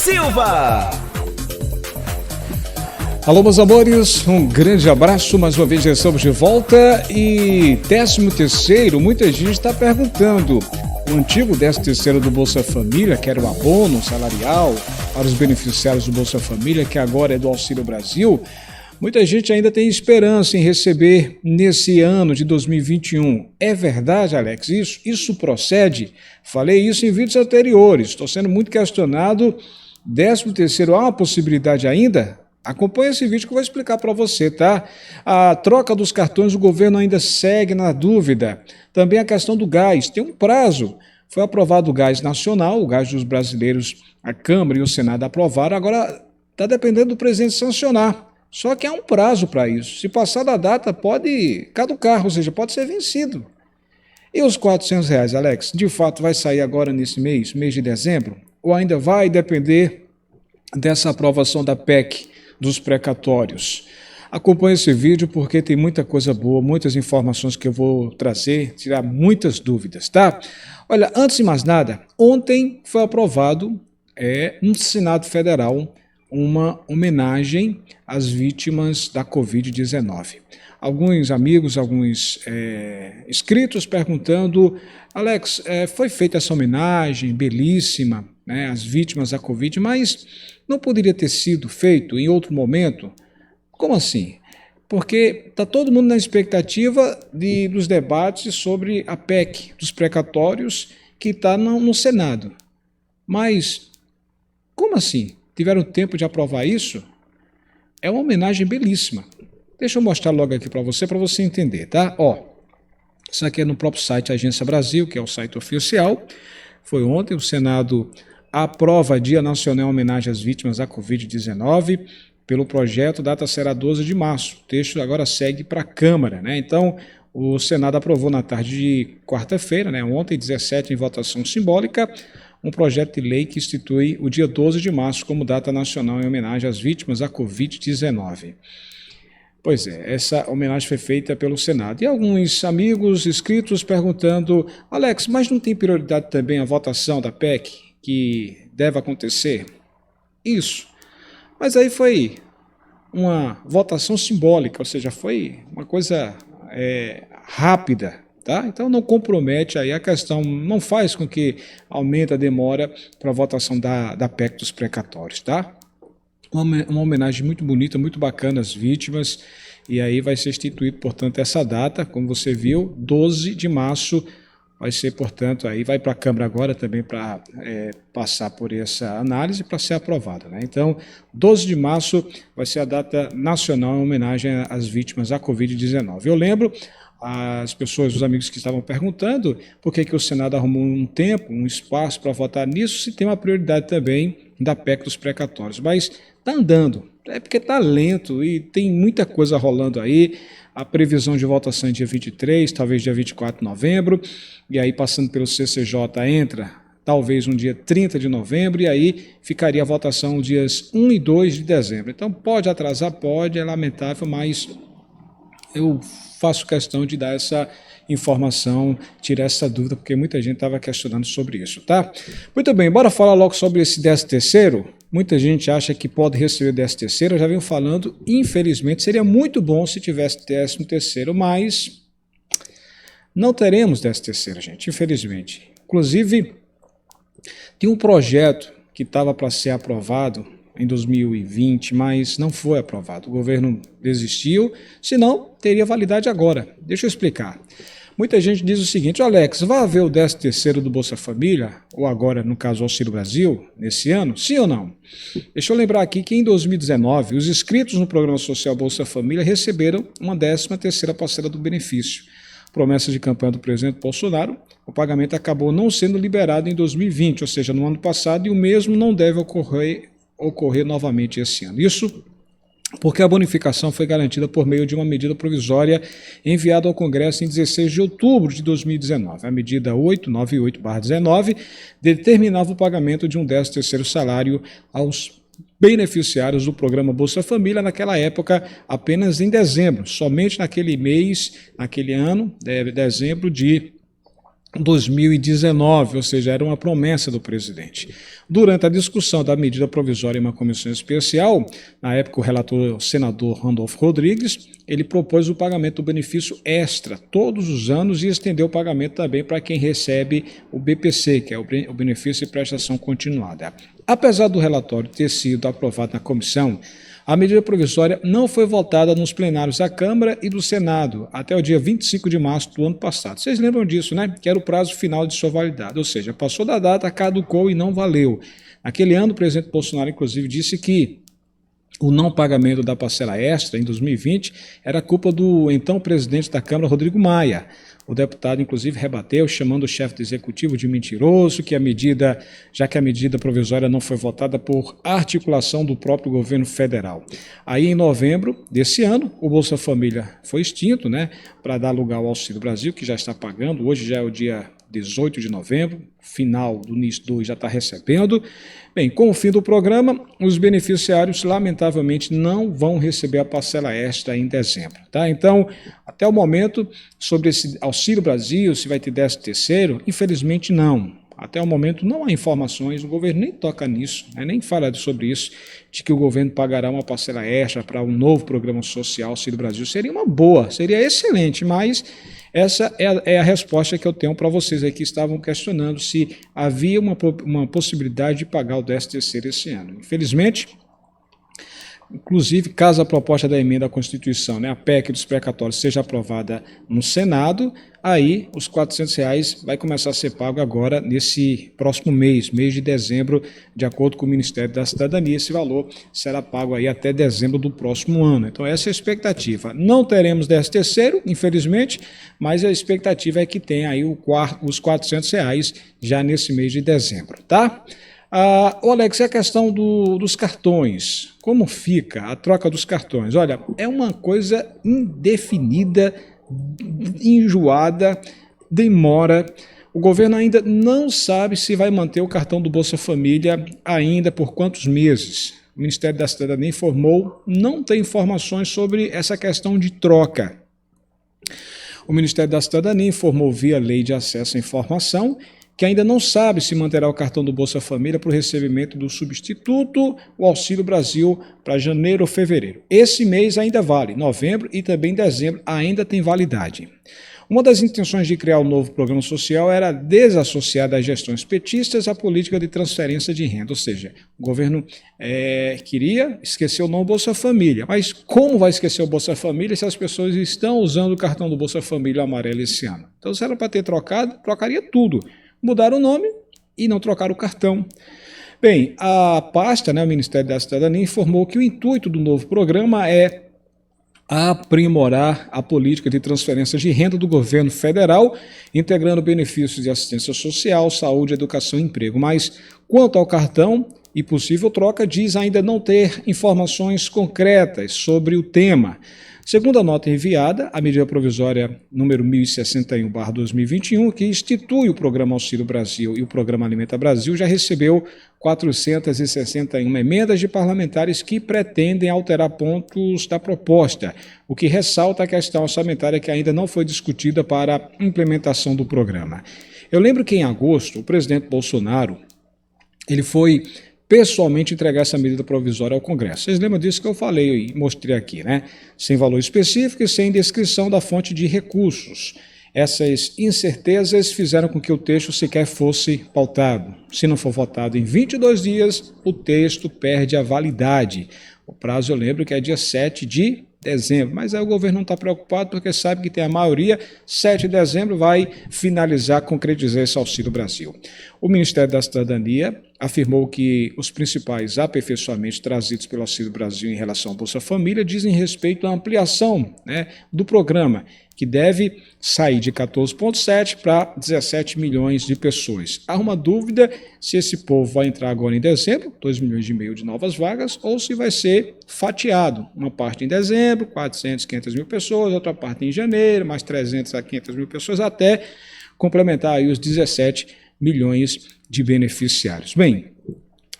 Silva. Alô, meus amores, um grande abraço, mais uma vez já estamos de volta e 13º, muita gente está perguntando, o antigo 13º do Bolsa Família, que era o abono salarial para os beneficiários do Bolsa Família, que agora é do Auxílio Brasil, muita gente ainda tem esperança em receber nesse ano de 2021. É verdade, Alex? Isso procede? Falei isso em vídeos anteriores, estou sendo muito questionado. 13º, há uma possibilidade ainda? Acompanhe esse vídeo que eu vou explicar para você, tá? A troca dos cartões, o governo ainda segue na dúvida. Também a questão do gás, tem um prazo. Foi aprovado o gás nacional, o gás dos brasileiros, a Câmara e o Senado aprovaram, agora está dependendo do presidente sancionar. Só que há um prazo para isso. Se passar da data, pode caducar, ou seja, pode ser vencido. E os R$400, Alex, de fato vai sair agora nesse mês de dezembro? Ou ainda vai depender dessa aprovação da PEC dos precatórios? Acompanhe esse vídeo porque tem muita coisa boa, muitas informações que eu vou trazer, tirar muitas dúvidas, tá? Olha, antes de mais nada, ontem foi aprovado no Senado Federal uma homenagem às vítimas da Covid-19. Alguns amigos, alguns inscritos perguntando, Alex, foi feita essa homenagem belíssima, né, às vítimas da Covid, mas não poderia ter sido feito em outro momento? Como assim? Porque está todo mundo na expectativa dos debates sobre a PEC dos precatórios que está no Senado. Mas como assim? Tiveram tempo de aprovar isso? É uma homenagem belíssima. Deixa eu mostrar logo aqui para você entender, tá? Ó, isso aqui é no próprio site Agência Brasil, que é o site oficial. Foi ontem, o Senado aprova Dia Nacional em homenagem às vítimas da Covid-19 pelo projeto, data será 12 de março. O texto agora segue para a Câmara, né? Então, o Senado aprovou na tarde de quarta-feira, né, ontem, 17, em votação simbólica, um projeto de lei que institui o dia 12 de março como data nacional em homenagem às vítimas da Covid-19. Pois é, essa homenagem foi feita pelo Senado. E alguns amigos inscritos perguntando, Alex, mas não tem prioridade também a votação da PEC que deve acontecer? Isso. Mas aí foi uma votação simbólica, ou seja, foi uma coisa rápida, tá? Então não compromete aí a questão, não faz com que aumente a demora para a votação da PEC dos precatórios, tá? Uma homenagem muito bonita, muito bacana às vítimas, e aí vai ser instituído, portanto, essa data, como você viu, 12 de março, vai ser, portanto, aí vai para a Câmara agora também para passar por essa análise para ser aprovada, né? Então, 12 de março vai ser a data nacional em homenagem às vítimas da Covid-19. Eu lembro as pessoas, os amigos que estavam perguntando por que o Senado arrumou um tempo, um espaço para votar nisso, se tem uma prioridade também da PEC dos precatórios, mas está andando, é porque está lento e tem muita coisa rolando aí. A previsão de votação é dia 23, talvez dia 24 de novembro, e aí passando pelo CCJ entra talvez no dia 30 de novembro, e aí ficaria a votação dias 1 e 2 de dezembro. Então pode atrasar, pode, é lamentável, mas eu faço questão de dar essa informação, tirar essa dúvida, porque muita gente estava questionando sobre isso, tá? Muito bem, bora falar logo sobre esse 13º. Muita gente acha que pode receber 13º, eu já venho falando, infelizmente, seria muito bom se tivesse 13º, mas não teremos 13º, gente, infelizmente. Inclusive, tem um projeto que estava para ser aprovado em 2020, mas não foi aprovado. O governo desistiu, senão teria validade agora. Deixa eu explicar. Muita gente diz o seguinte, Alex, vai haver o 13º do Bolsa Família, ou agora, no caso, Auxílio Brasil, nesse ano? Sim ou não? Deixa eu lembrar aqui que em 2019, os inscritos no Programa Social Bolsa Família receberam uma 13ª parcela do benefício. Promessa de campanha do presidente Bolsonaro, o pagamento acabou não sendo liberado em 2020, ou seja, no ano passado, e o mesmo não deve ocorrer novamente esse ano. Isso porque a bonificação foi garantida por meio de uma medida provisória enviada ao Congresso em 16 de outubro de 2019. A medida 898/19 determinava o pagamento de um 13º salário aos beneficiários do programa Bolsa Família, naquela época apenas em dezembro, somente naquele mês, naquele ano, dezembro de 2019, ou seja, era uma promessa do presidente. Durante a discussão da medida provisória em uma comissão especial, na época o relator, o senador Randolfo Rodrigues, ele propôs o pagamento do benefício extra todos os anos e estendeu o pagamento também para quem recebe o BPC, que é o benefício de prestação continuada. Apesar do relatório ter sido aprovado na comissão, a medida provisória não foi votada nos plenários da Câmara e do Senado até o dia 25 de março do ano passado. Vocês lembram disso, né? Que era o prazo final de sua validade, ou seja, passou da data, caducou e não valeu. Naquele ano, o presidente Bolsonaro, inclusive, disse que o não pagamento da parcela extra em 2020 era culpa do então presidente da Câmara, Rodrigo Maia. O deputado, inclusive, rebateu, chamando o chefe do executivo de mentiroso, já que a medida provisória não foi votada por articulação do próprio governo federal. Aí, em novembro desse ano, o Bolsa Família foi extinto, né, para dar lugar ao Auxílio Brasil, que já está pagando. Hoje já é o dia 18 de novembro, final do NIS 2 já está recebendo. Bem, com o fim do programa, os beneficiários, lamentavelmente, não vão receber a parcela extra em dezembro. Tá? Então, até o momento, sobre esse Auxílio Brasil, se vai ter 13º, infelizmente não. Até o momento não há informações, o governo nem toca nisso, né, nem fala sobre isso, de que o governo pagará uma parcela extra para um novo programa social, Auxílio Brasil. Seria uma boa, seria excelente, mas essa é a resposta que eu tenho para vocês aí que estavam questionando se havia uma possibilidade de pagar o 13º esse ano. Infelizmente, inclusive, caso a proposta da emenda à Constituição, né, a PEC dos precatórios, seja aprovada no Senado, aí os R$400 vai começar a ser pago agora nesse próximo mês de dezembro, de acordo com o Ministério da Cidadania. Esse valor será pago aí até dezembro do próximo ano. Então essa é a expectativa. Não teremos 13º, infelizmente, mas a expectativa é que tenha aí os R$400 já nesse mês de dezembro, tá? Alex, a questão dos cartões, como fica a troca dos cartões? Olha, é uma coisa indefinida, enjoada, demora. O governo ainda não sabe se vai manter o cartão do Bolsa Família ainda por quantos meses. O Ministério da Cidadania informou, não tem informações sobre essa questão de troca. O Ministério da Cidadania informou via Lei de Acesso à Informação que ainda não sabe se manterá o cartão do Bolsa Família para o recebimento do substituto, o Auxílio Brasil, para janeiro ou fevereiro. Esse mês ainda vale, novembro e também dezembro ainda tem validade. Uma das intenções de criar o novo programa social era desassociar das gestões petistas a política de transferência de renda, ou seja, o governo queria esquecer o nome Bolsa Família, mas como vai esquecer o Bolsa Família se as pessoas estão usando o cartão do Bolsa Família amarelo esse ano? Então, se era para ter trocado, trocaria tudo. Mudaram o nome e não trocaram o cartão. Bem, a pasta, o Ministério da Cidadania, informou que o intuito do novo programa é aprimorar a política de transferência de renda do governo federal, integrando benefícios de assistência social, saúde, educação e emprego. Mas, quanto ao cartão e possível troca, diz ainda não ter informações concretas sobre o tema. Segundo a nota enviada, a medida provisória número 1061/2021, que institui o Programa Auxílio Brasil e o Programa Alimenta Brasil, já recebeu 461 emendas de parlamentares que pretendem alterar pontos da proposta, o que ressalta a questão orçamentária que ainda não foi discutida para a implementação do programa. Eu lembro que em agosto, o presidente Bolsonaro, ele foi pessoalmente entregar essa medida provisória ao Congresso. Vocês lembram disso que eu falei e mostrei aqui, né? Sem valor específico e sem descrição da fonte de recursos. Essas incertezas fizeram com que o texto sequer fosse pautado. Se não for votado em 22 dias, o texto perde a validade. O prazo, eu lembro que é dia 7 de dezembro, mas aí o governo não está preocupado porque sabe que tem a maioria, 7 de dezembro vai finalizar, concretizar esse Auxílio Brasil. O Ministério da Cidadania afirmou que os principais aperfeiçoamentos trazidos pelo Auxílio Brasil em relação ao Bolsa Família dizem respeito à ampliação, do programa, que deve sair de 14,7 para 17 milhões de pessoas. Há uma dúvida se esse povo vai entrar agora em dezembro, 2,5 milhões de novas vagas, ou se vai ser fatiado. Uma parte em dezembro, 400, 500 mil pessoas, outra parte em janeiro, mais 300 a 500 mil pessoas, até complementar aí os 17 milhões de beneficiários. Bem,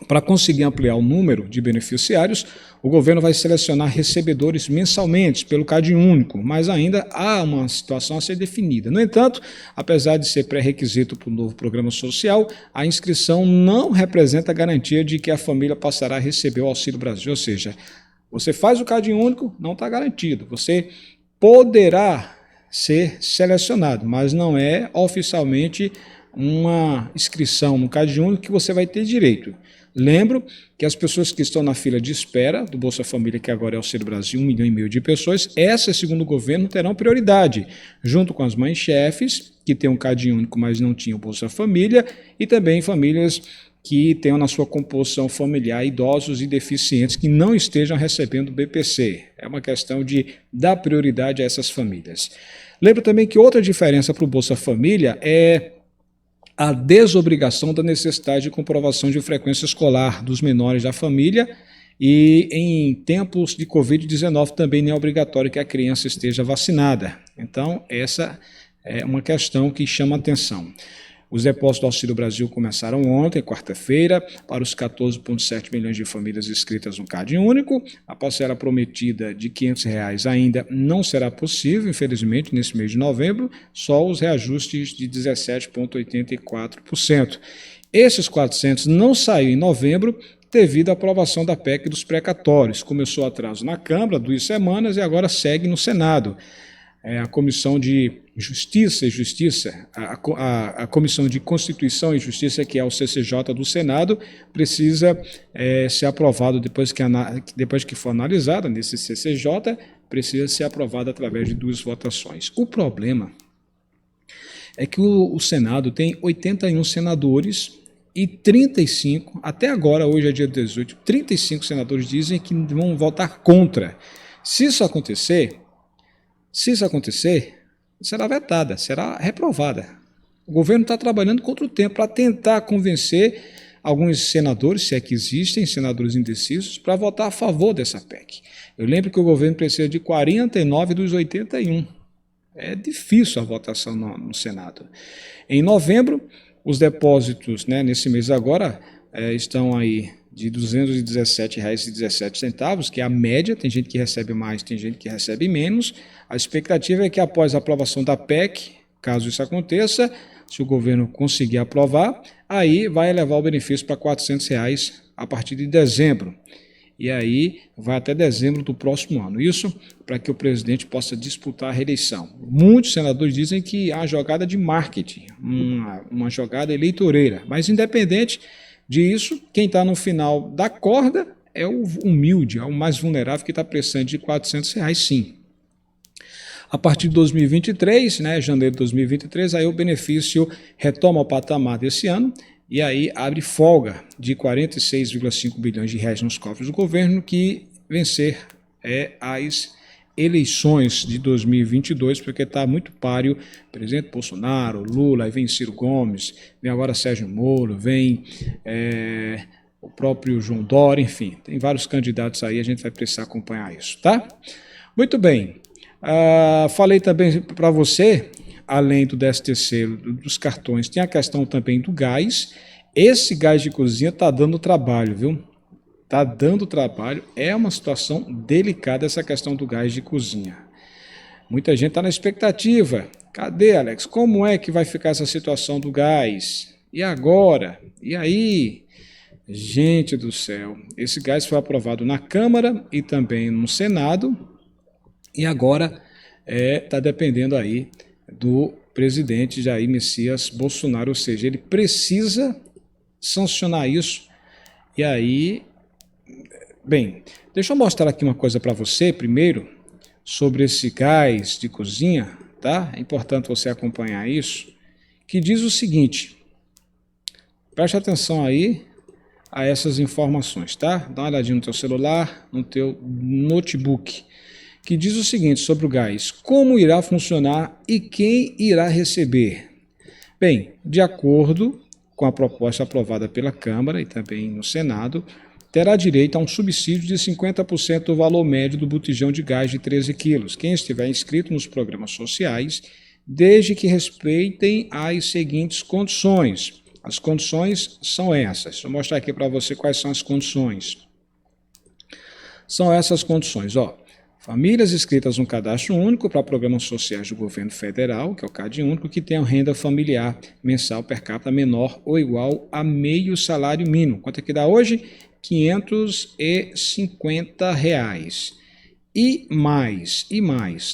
Para conseguir ampliar o número de beneficiários, o governo vai selecionar recebedores mensalmente pelo CAD único, mas ainda há uma situação a ser definida. No entanto, apesar de ser pré-requisito para o novo programa social, a inscrição não representa a garantia de que a família passará a receber o Auxílio Brasil, ou seja, você faz o CAD único, não está garantido. Você poderá ser selecionado, mas não é oficialmente uma inscrição no CAD único que você vai ter direito. Lembro que as pessoas que estão na fila de espera do Bolsa Família, que agora é o Auxílio Brasil, 1,5 milhão de pessoas, essas, segundo o governo, terão prioridade, junto com as mães-chefes, que têm um CAD único, mas não tinham Bolsa Família, e também famílias que tenham na sua composição familiar idosos e deficientes que não estejam recebendo BPC. É uma questão de dar prioridade a essas famílias. Lembro também que outra diferença para o Bolsa Família é a desobrigação da necessidade de comprovação de frequência escolar dos menores da família e em tempos de Covid-19 também não é obrigatório que a criança esteja vacinada. Então, essa é uma questão que chama atenção. Os depósitos do Auxílio Brasil começaram ontem, quarta-feira, para os 14,7 milhões de famílias inscritas no CAD único. A parcela prometida de R$ 500 ainda não será possível, infelizmente, nesse mês de novembro, só os reajustes de 17,84%. Esses 400 não saíram em novembro devido à aprovação da PEC dos precatórios. Começou o atraso na Câmara, 2 semanas, e agora segue no Senado. A Comissão de Justiça e Justiça, a Comissão de Constituição e Justiça, que é o CCJ do Senado, precisa ser aprovado depois que for analisada nesse CCJ, precisa ser aprovada através de 2 votações. O problema é que o Senado tem 81 senadores e 35, até agora, hoje é dia 18, 35 senadores dizem que vão votar contra. Se isso acontecer, será vetada, será reprovada. O governo está trabalhando contra o tempo para tentar convencer alguns senadores, se é que existem, senadores indecisos, para votar a favor dessa PEC. Eu lembro que o governo precisa de 49 dos 81. É difícil a votação no Senado. Em novembro, os depósitos, nesse mês agora, estão aí de R$ 217,17, que é a média, tem gente que recebe mais, tem gente que recebe menos. A expectativa é que após a aprovação da PEC, caso isso aconteça, se o governo conseguir aprovar, aí vai elevar o benefício para R$ 400 a partir de dezembro. E aí vai até dezembro do próximo ano. Isso para que o presidente possa disputar a reeleição. Muitos senadores dizem que há jogada de marketing, uma jogada eleitoreira, mas independente disso, quem está no final da corda é o humilde, é o mais vulnerável que está precisando de R$ 400, sim. A partir de 2023, janeiro de 2023, aí o benefício retoma o patamar desse ano e aí abre folga de 46,5 bilhões de reais nos cofres do governo que vencer as eleições de 2022, porque está muito páreo, presidente Bolsonaro, Lula, aí vem Ciro Gomes, vem agora Sérgio Moro, vem o próprio João Dória, enfim, tem vários candidatos aí, a gente vai precisar acompanhar isso, tá? Muito bem, falei também para você, além do 13º, dos cartões, tem a questão também do gás. Esse gás de cozinha está dando trabalho, viu? Está dando trabalho, é uma situação delicada essa questão do gás de cozinha. Muita gente está na expectativa. Cadê, Alex? Como é que vai ficar essa situação do gás? E agora? E aí? Gente do céu, esse gás foi aprovado na Câmara e também no Senado e agora está dependendo aí do presidente Jair Messias Bolsonaro, ou seja, ele precisa sancionar isso e aí... Bem, deixa eu mostrar aqui uma coisa para você primeiro, sobre esse gás de cozinha, tá? É importante você acompanhar isso, que diz o seguinte, preste atenção aí a essas informações, tá? Dá uma olhadinha no teu celular, no teu notebook, que diz o seguinte sobre o gás, como irá funcionar e quem irá receber? Bem, de acordo com a proposta aprovada pela Câmara e também no Senado, terá direito a um subsídio de 50% do valor médio do botijão de gás de 13 quilos, quem estiver inscrito nos programas sociais, desde que respeitem as seguintes condições. As condições são essas. Deixa eu mostrar aqui para você quais são as condições. São essas condições, ó. Famílias inscritas no cadastro único para programas sociais do governo federal, que é o CAD único, que tenham renda familiar mensal per capita menor ou igual a meio salário mínimo. Quanto é que dá hoje? R$ 550. E mais,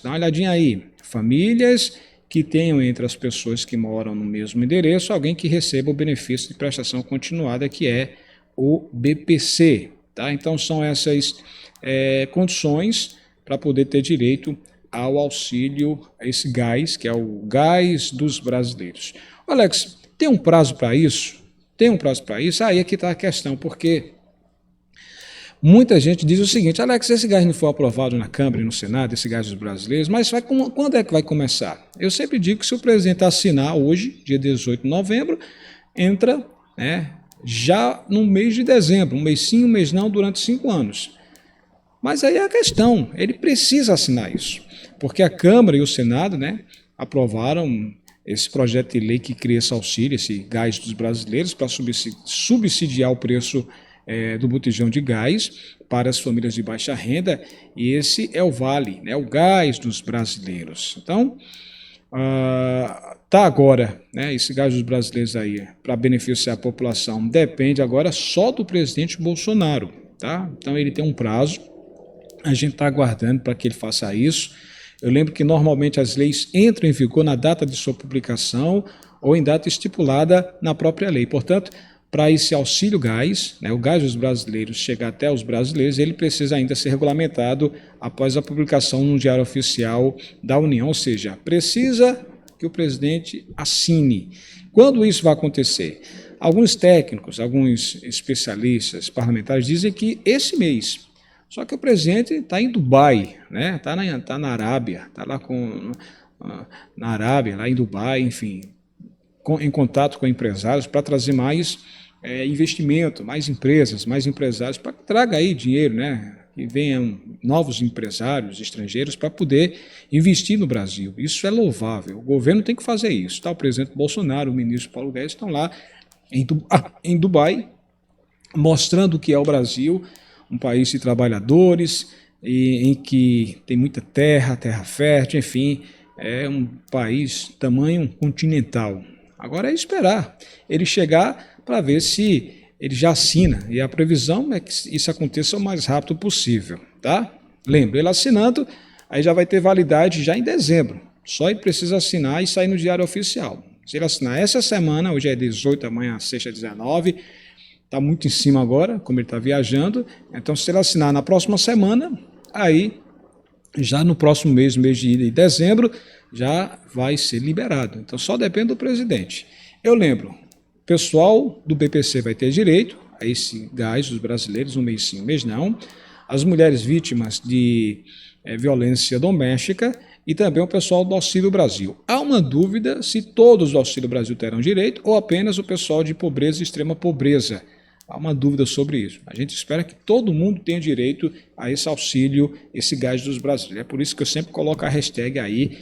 dá uma olhadinha aí. Famílias que tenham entre as pessoas que moram no mesmo endereço alguém que receba o benefício de prestação continuada, que é o BPC. Tá? Então são essas condições para poder ter direito ao auxílio, a esse gás, que é o gás dos brasileiros. Alex, tem um prazo para isso? Tem um prazo para isso? Aí é que está a questão, porque muita gente diz o seguinte: Alex, esse gás não foi aprovado na Câmara e no Senado, esse gás dos brasileiros, mas quando é que vai começar? Eu sempre digo que se o presidente assinar hoje, dia 18 de novembro, entra, né, já no mês de dezembro, um mês sim, um mês não, durante 5 anos. Mas aí é a questão, ele precisa assinar isso, porque a Câmara e o Senado, né, aprovaram esse projeto de lei que cria esse auxílio, esse gás dos brasileiros, para subsidiar o preço do botijão de gás para as famílias de baixa renda, e esse é o vale, né, o gás dos brasileiros. Então, tá agora, né, esse gás dos brasileiros aí, para beneficiar a população, depende agora só do presidente Bolsonaro, tá? Então ele tem um prazo, a gente está aguardando para que ele faça isso. Eu lembro que normalmente as leis entram em vigor na data de sua publicação ou em data estipulada na própria lei. Portanto, para esse auxílio gás, né, o gás dos brasileiros chegar até os brasileiros, ele precisa ainda ser regulamentado após a publicação no Diário Oficial da União, ou seja, precisa que o presidente assine. Quando isso vai acontecer? Alguns técnicos, alguns especialistas parlamentares dizem que esse mês. Só que o presidente está em Dubai, né? Tá na Arábia, está lá na Arábia, lá em Dubai, enfim, em contato com empresários para trazer mais investimento, mais empresas, mais empresários, para que traga aí dinheiro, né? Que venham novos empresários estrangeiros para poder investir no Brasil. Isso é louvável, o governo tem que fazer isso. Tá? O presidente Bolsonaro, o ministro Paulo Guedes estão lá em Dubai, mostrando o que é o Brasil, um país de trabalhadores, em que tem muita terra fértil, enfim, é um país tamanho continental. Agora é esperar ele chegar para ver se ele já assina, e a previsão é que isso aconteça o mais rápido possível, tá? Lembra, ele assinando, aí já vai ter validade já em dezembro, só ele precisa assinar e sair no Diário Oficial. Se ele assinar essa semana, hoje é 18, amanhã sexta é 19, está muito em cima agora, como ele está viajando, então se ele assinar na próxima semana, aí já no próximo mês de dezembro, já vai ser liberado. Então só depende do presidente. Eu lembro, o pessoal do BPC vai ter direito a esse gás dos brasileiros, um mês sim, um mês não. As mulheres vítimas de violência doméstica e também o pessoal do Auxílio Brasil. Há uma dúvida se todos do Auxílio Brasil terão direito ou apenas o pessoal de pobreza e extrema pobreza. Há uma dúvida sobre isso. A gente espera que todo mundo tenha direito a esse auxílio, esse gás dos brasileiros. É por isso que eu sempre coloco a hashtag aí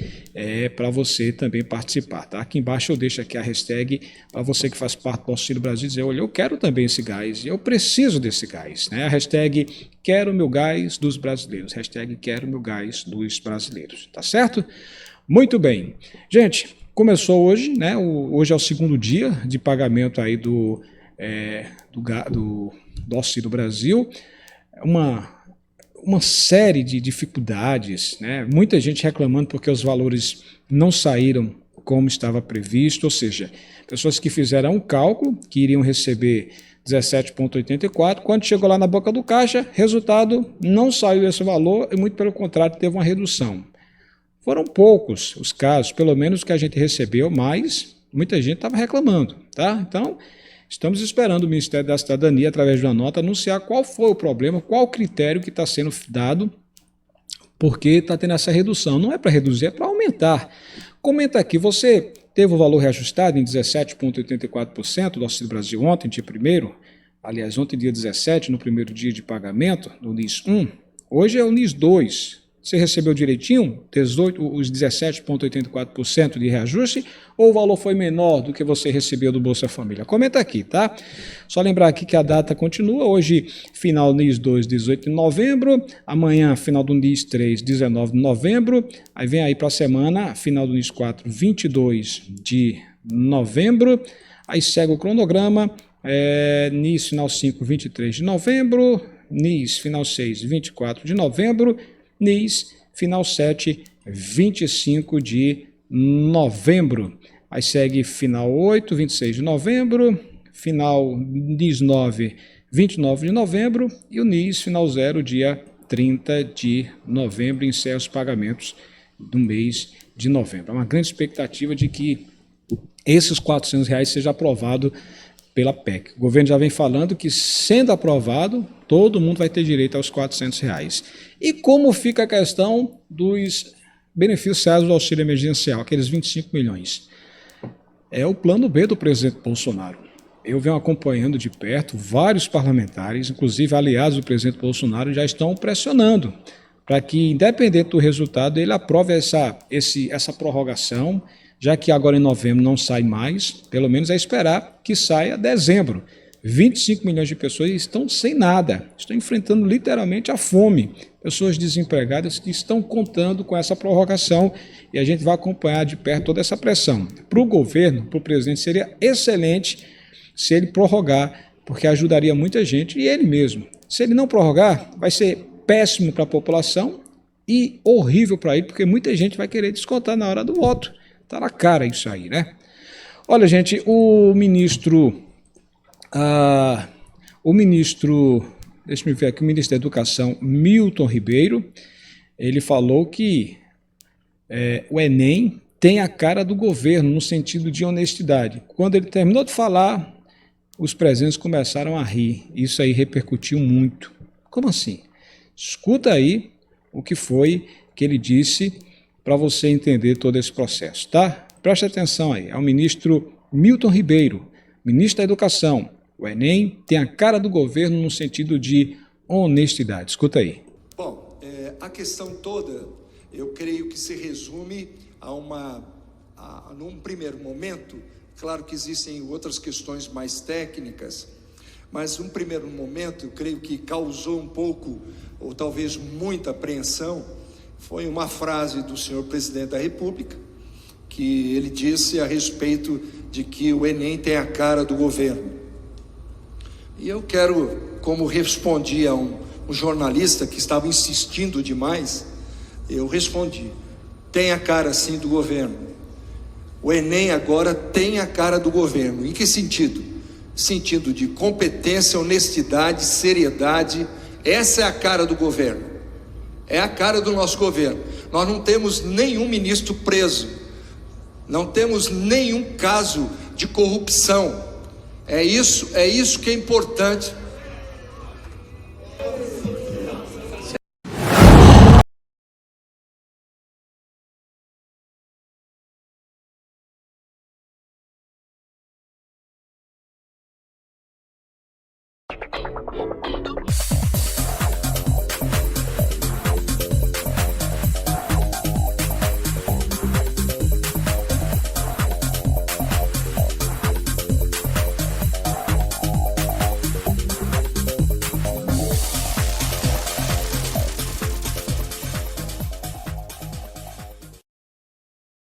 para você também participar. Tá? Aqui embaixo eu deixo aqui a hashtag para você que faz parte do Auxílio Brasil dizer: olha, eu quero também esse gás, eu preciso desse gás. Né? A hashtag quero meu gás dos brasileiros. Hashtag quero meu gás dos brasileiros. Tá certo? Muito bem. Gente, começou hoje, né? Hoje é o segundo dia de pagamento aí do Auxílio Brasil, uma série de dificuldades, né? Muita gente reclamando porque os valores não saíram como estava previsto, ou seja, pessoas que fizeram um cálculo que iriam receber 17,84, quando chegou lá na boca do caixa, resultado, não saiu esse valor e muito pelo contrário, teve uma redução. Foram poucos os casos, pelo menos que a gente recebeu, mas muita gente estava reclamando, tá? Então, estamos esperando o Ministério da Cidadania, através de uma nota, anunciar qual foi o problema, qual o critério que está sendo dado, porque está tendo essa redução. Não é para reduzir, é para aumentar. Comenta aqui, você teve o valor reajustado em 17,84% do Auxílio Brasil ontem, dia 1º, aliás, ontem dia 17, no primeiro dia de pagamento, do NIS 1, hoje é o NIS 2, Você recebeu direitinho os 17,84% de reajuste ou o valor foi menor do que você recebeu do Bolsa Família? Comenta aqui, tá? Só lembrar aqui que a data continua. Hoje, final do NIS 2, 18 de novembro. Amanhã, final do NIS 3, 19 de novembro. Aí vem aí para a semana, final do NIS 4, 22 de novembro. Aí segue o cronograma. NIS final 5, 23 de novembro. NIS final 6, 24 de novembro. NIS final 7, 25 de novembro. Aí segue final 8, 26 de novembro, final NIS 9, 29 de novembro e o NIS final 0, dia 30 de novembro, encerra os pagamentos do mês de novembro. Há uma grande expectativa de que esses R$ 400 seja aprovado pela PEC. O governo já vem falando que, sendo aprovado, todo mundo vai ter direito aos R$ 400. E como fica a questão dos benefícios do auxílio emergencial, aqueles 25 milhões? É o plano B do presidente Bolsonaro. Eu venho acompanhando de perto, vários parlamentares, inclusive aliados do presidente Bolsonaro, já estão pressionando para que, independente do resultado, ele aprove essa prorrogação, já que agora em novembro não sai mais, pelo menos é esperar que saia dezembro. 25 milhões de pessoas estão sem nada, estão enfrentando literalmente a fome. Pessoas desempregadas que estão contando com essa prorrogação e a gente vai acompanhar de perto toda essa pressão. Para o governo, para o presidente, seria excelente se ele prorrogar, porque ajudaria muita gente e ele mesmo. Se ele não prorrogar, vai ser péssimo para a população e horrível para ele, porque muita gente vai querer descontar na hora do voto. Está na cara isso aí, né? Olha, gente, o ministro, deixa eu ver aqui, o ministro da Educação, Milton Ribeiro, ele falou que o Enem tem a cara do governo no sentido de honestidade. Quando ele terminou de falar, os presentes começaram a rir. Isso aí repercutiu muito. Como assim? Escuta aí o que foi que ele disse para você entender todo esse processo, tá? Preste atenção aí. É o ministro Milton Ribeiro, ministro da Educação. O Enem tem a cara do governo no sentido de honestidade. Escuta aí. Bom, a questão toda, eu creio que se resume num primeiro momento, claro que existem outras questões mais técnicas, mas num primeiro momento, eu creio que causou um pouco, ou talvez muita apreensão, foi uma frase do senhor presidente da República, que ele disse a respeito de que o Enem tem a cara do governo. E eu quero, como respondi a um jornalista que estava insistindo demais, eu respondi, tem a cara sim do governo. O Enem agora tem a cara do governo. Em que sentido? Sentido de competência, honestidade, seriedade. Essa é a cara do governo. É a cara do nosso governo. Nós não temos nenhum ministro preso, não temos nenhum caso de corrupção. É isso que é importante.